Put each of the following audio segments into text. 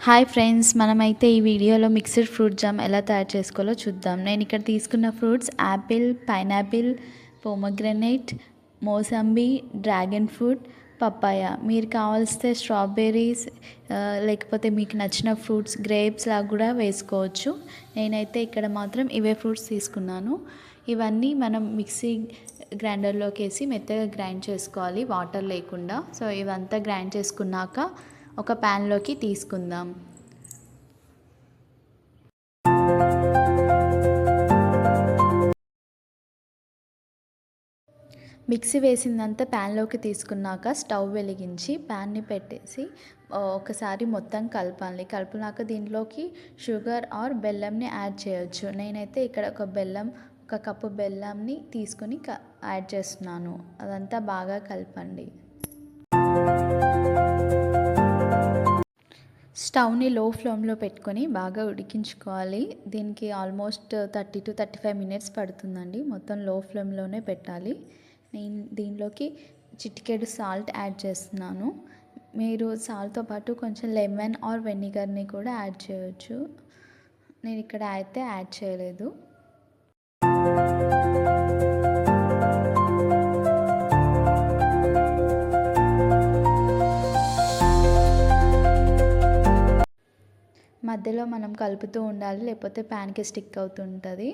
Hi friends, మనమైతే ఈ వీడియోలో మిక్స్డ్ ఫ్రూట్ జామ్ ఎలా తయారు చేసుకోవాలో చూద్దాం. నేను ఇక్కడ తీసుకున్న fruits Apple, pineapple, pomegranate, mosambi, dragon fruit, papaya. మీరు కావాల్స్తే స్ట్రాబెర్రీస్ లేకపోతే మీకు నచ్చిన ఫ్రూట్స్ గ్రేప్స్ లాగా కూడా వేసుకోవచ్చు. నేనైతే ఇక్కడ మాత్రం ఇవే ఫ్రూట్స్ తీసుకున్నాను. ఇవన్నీ మనం మిక్సీ గ్రైండర్లోకి వేసి మెత్తగా గ్రైండ్ చేసుకోవాలి, వాటర్ లేకుండా. సో ఇవంతా గ్రైండ్ చేసుకున్నాక ఒక ప్యాన్లోకి తీసుకుందాం. మిక్సీ వేసిందంతా ప్యాన్లోకి తీసుకున్నాక స్టవ్ వెలిగించి ప్యాన్ని పెట్టేసి ఒకసారి మొత్తం కలపాలి. కలిపినాక దీంట్లోకి షుగర్ ఆర్ బెల్లంని యాడ్ చేయొచ్చు. నేనైతే ఇక్కడ ఒక కప్పు బెల్లంని తీసుకొని యాడ్ చేస్తున్నాను. అదంతా బాగా కలపండి. స్టవ్ని లో ఫ్లేమ్లో పెట్టుకొని బాగా ఉడికించుకోవాలి. దీనికి ఆల్మోస్ట్ 30 to 35 మినిట్స్ పడుతుందండి. మొత్తం లో ఫ్లేమ్లోనే పెట్టాలి. నేను దీనిలోకి చిటికెడు సాల్ట్ యాడ్ చేస్తున్నాను. మీరు సాల్ట్తో పాటు కొంచెం లెమన్ ఆర్ వెనిగర్ని కూడా యాడ్ చేయొచ్చు. నేను ఇక్కడ అయితే యాడ్ చేయలేదు. మధ్యలో మనం కలుపుతూ ఉండాలి, లేకపోతే ప్యాన్కి స్టిక్ అవుతుంటుంది.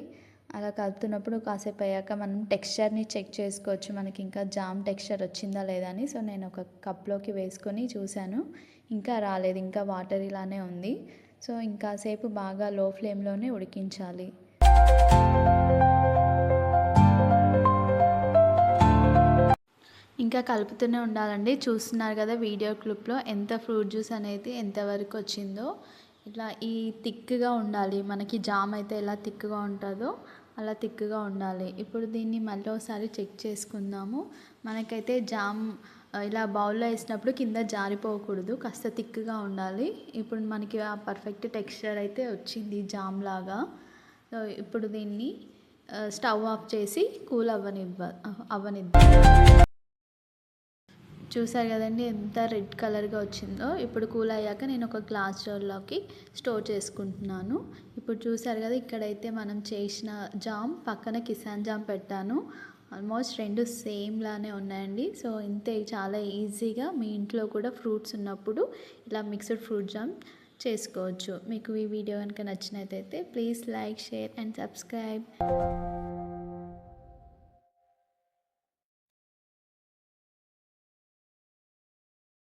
అలా కలుపుతున్నప్పుడు కాసేపు అయ్యాక మనం టెక్స్చర్ని చెక్ చేసుకోవచ్చు, మనకి ఇంకా జామ్ టెక్స్చర్ వచ్చిందా లేదా అని. సో నేను ఒక కప్లోకి వేసుకొని చూశాను, ఇంకా రాలేదు, ఇంకా వాటర్ ఇలానే ఉంది. సో ఇంకాసేపు బాగా లో ఫ్లేమ్లోనే ఉడికించాలి. ఇంకా కలుపుతూనే ఉండాలండి. చూస్తున్నారు కదా వీడియో క్లిప్లో ఎంత ఫ్రూట్ జ్యూస్ అనేది ఎంతవరకు వచ్చిందో. ఇట్లా ఈ థిక్గా ఉండాలి. మనకి జామ్ అయితే ఎలా థిక్గా ఉంటుందో అలా థిక్గా ఉండాలి. ఇప్పుడు దీన్ని మళ్ళీ ఒకసారి చెక్ చేసుకుందాము. మనకైతే జామ్ ఇలా బౌల్లో వేసినప్పుడు కింద జారిపోకూడదు, కాస్త థిక్గా ఉండాలి. ఇప్పుడు మనకి ఆ పర్ఫెక్ట్ టెక్స్చర్ అయితే వచ్చింది జామ్ లాగా. ఇప్పుడు దీన్ని స్టవ్ ఆఫ్ చేసి కూల్ అవ్వనిద్దాం. చూసారు కదండి ఎంత రెడ్ కలర్గా వచ్చిందో. ఇప్పుడు కూల్ అయ్యాక నేను ఒక గ్లాస్ జార్లోకి స్టోర్ చేసుకుంటున్నాను. ఇప్పుడు చూసారు కదా, ఇక్కడైతే మనం చేసిన జామ్ పక్కన కిసాన్ జామ్ పెట్టాను. ఆల్మోస్ట్ రెండు సేమ్ లానే ఉన్నాయండి. సో ఇంతే, చాలా ఈజీగా మీ ఇంట్లో కూడా ఫ్రూట్స్ ఉన్నప్పుడు ఇలా మిక్స్డ్ ఫ్రూట్ జామ్ చేసుకోవచ్చు. మీకు ఈ వీడియో కనుక నచ్చినట్లయితే please like, share and subscribe.